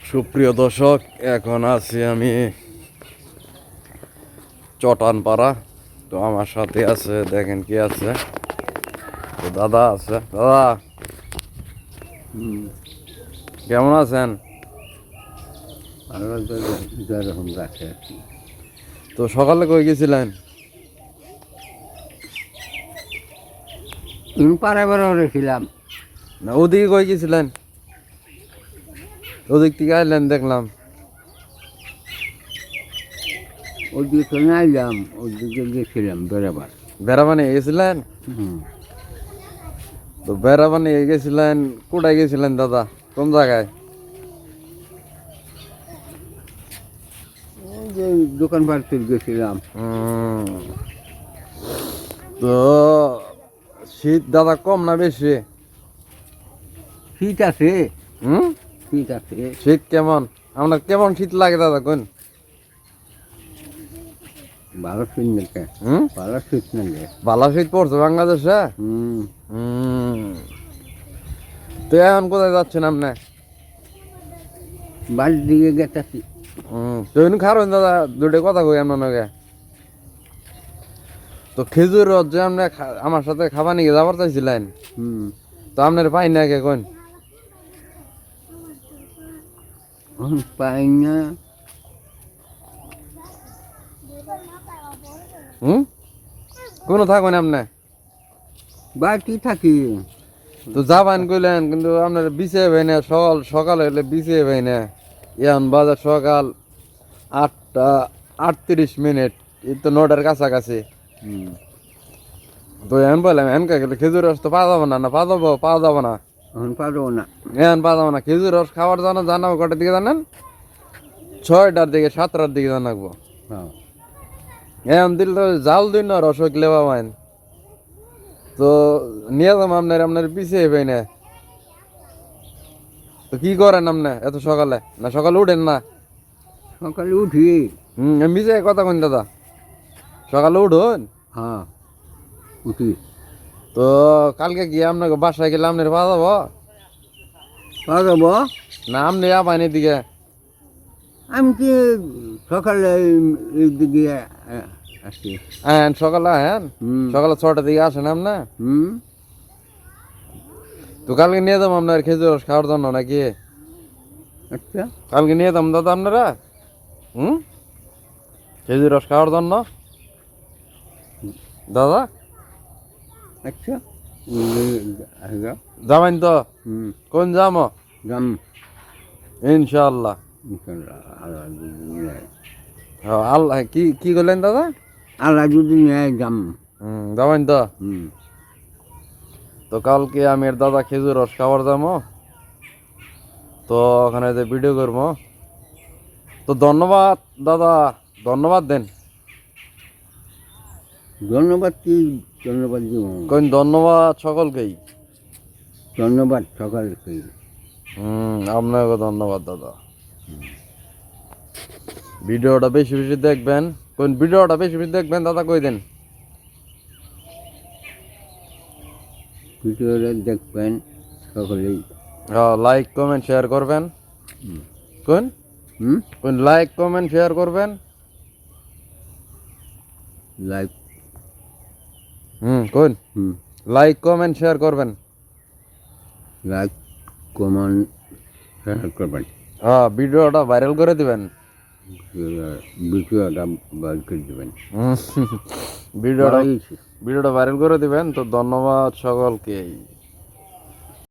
সুপ্রিয় দর্শক, এখন আছি আমি চটানপাড়া। তো আমার সাথে আছে, দেখেন কি আছে, তো দাদা আছে। দাদা কেমন আছেন? যেরকম রাখে তো সকালে কই গেছিলেন? পাড়াবার রেখিলাম। না ওদিকে কই গেছিলেন? ওদিক থেকে আইলেন দেখলাম। ওই দিকে নাইলাম, ওই দিকে গেছিলাম বেড়াবার। বেড়াবানি গেছিলেন? তো বেড়াবানি গেছিলেন, কোথায় গেছিলেন দাদা, কোন জায়গায়? ওই যে দোকান পাড়তে গেছিলাম। তো শীত দাদা কম না বেশি? শীত আছে, হুম, শীত আছে। শীত কেমন? আপনার কেমন শীত লাগে দাদা কোন? ভালো শীত নাকি? ভালো শীত নাকি? ভালো শীত পড়ছে বাংলাদেশে। তো এখন কোথায় যাচ্ছেন আপনি? বাড়ির দিকে গেতেছি। তো এমনি খারণ দাদা, দুটো কথা কই আপনাকে। তো খেজুর রস যে আপনি আমার সাথে খাবার নিয়ে যাবার চাইছিলেন, তো আপনার পাই না কে কোন? পাই না। কোনো থাকুন আপনি? বাড়ি থাকি। তো যাবান কইলেন, কিন্তু আপনার বিছে ভাই না, সকাল হলে বিছে ভাই না। এখন বাজার সকাল 8:38। এই তো 9টার কাছাকাছি। তো এখন বললাম এনকা গেলে খেজুর রস তো পাওয়া যাবো না। না পাওয়া যাবো না, এখন পারবো না। এখন পাওয়া যাবো না। খেজুর রস খাওয়ার জন্য জানাবো কটার দিকে জানেন? 6টার দিকে, 7টার দিকে জানাবো। এখন দিল তো জাল দিন না, রস হইলে পাবেন। তো নিয়ে যাবো আপনার পিছিয়ে পাই না। তো কি করেন আপনি এত সকালে? না সকালে উঠেন না? সকালে উঠি। আমি যে কথা কইন দাদা, সকালে উঠুন। হ্যাঁ, উঠি। তো কালকে গিয়ে আপনাকে বাসায় গেলে আপনার পাওয়া যাবো? পাওয়া যাবো। না আপনি আপাইন এদিকে? আমি কি সকালে এই দিকে আসি। হ্যাঁ সকালে, হ্যাঁ সকালে 6টার দিকে আসেন আপনি। তো কালকে নিয়ে যাবো আপনার খেজুর রস খাওয়ার জন্য নাকি? আচ্ছা, কালকে নিয়ে যাবো দাদা আপনারা খেজুর রস খাওয়ার জন্য দাদা। আচ্ছা, যাবেন তো? কোন যাবো? যাম ইনশাআল্লাহ। আল্লাহ কি করলেন দাদা? আল্লাহ যদি নেয় যাম। যাবেন তো? তো কালকে আমি আর দাদা খেজুর রস খাওয়ার যাবো। তো ওখানে যে ভিডিও করবো। তো ধন্যবাদ দাদা, ধন্যবাদ দেন। ধন্যবাদ কি? ধন্যবাদ দিব। কোন ধন্যবাদ সকলকেই। ধন্যবাদ সকালকে। আপনাকে ধন্যবাদ দাদা। ভিডিওটা বেশি বেশি দেখবেন। কোন ভিডিওটা বেশি বেশি দেখবেন দাদা কই দেন? ভিডিওটা দেখবেন সকলেই। লাইক কমেন্ট শেয়ার করবেন। কোন কোন লাইক কমেন্ট শেয়ার করবেন। লাইক কোন লাইক কমেন্ট শেয়ার করবেন। লাইক কমেন্ট শেয়ার করবেন। ভিডিওটা ভাইরাল করে দিবেন। ভিডিওটা ভাইরাল করে দেবেন। ভিডিওটা ভাইরাল করে দিবেন। তো ধন্যবাদ সকলকে।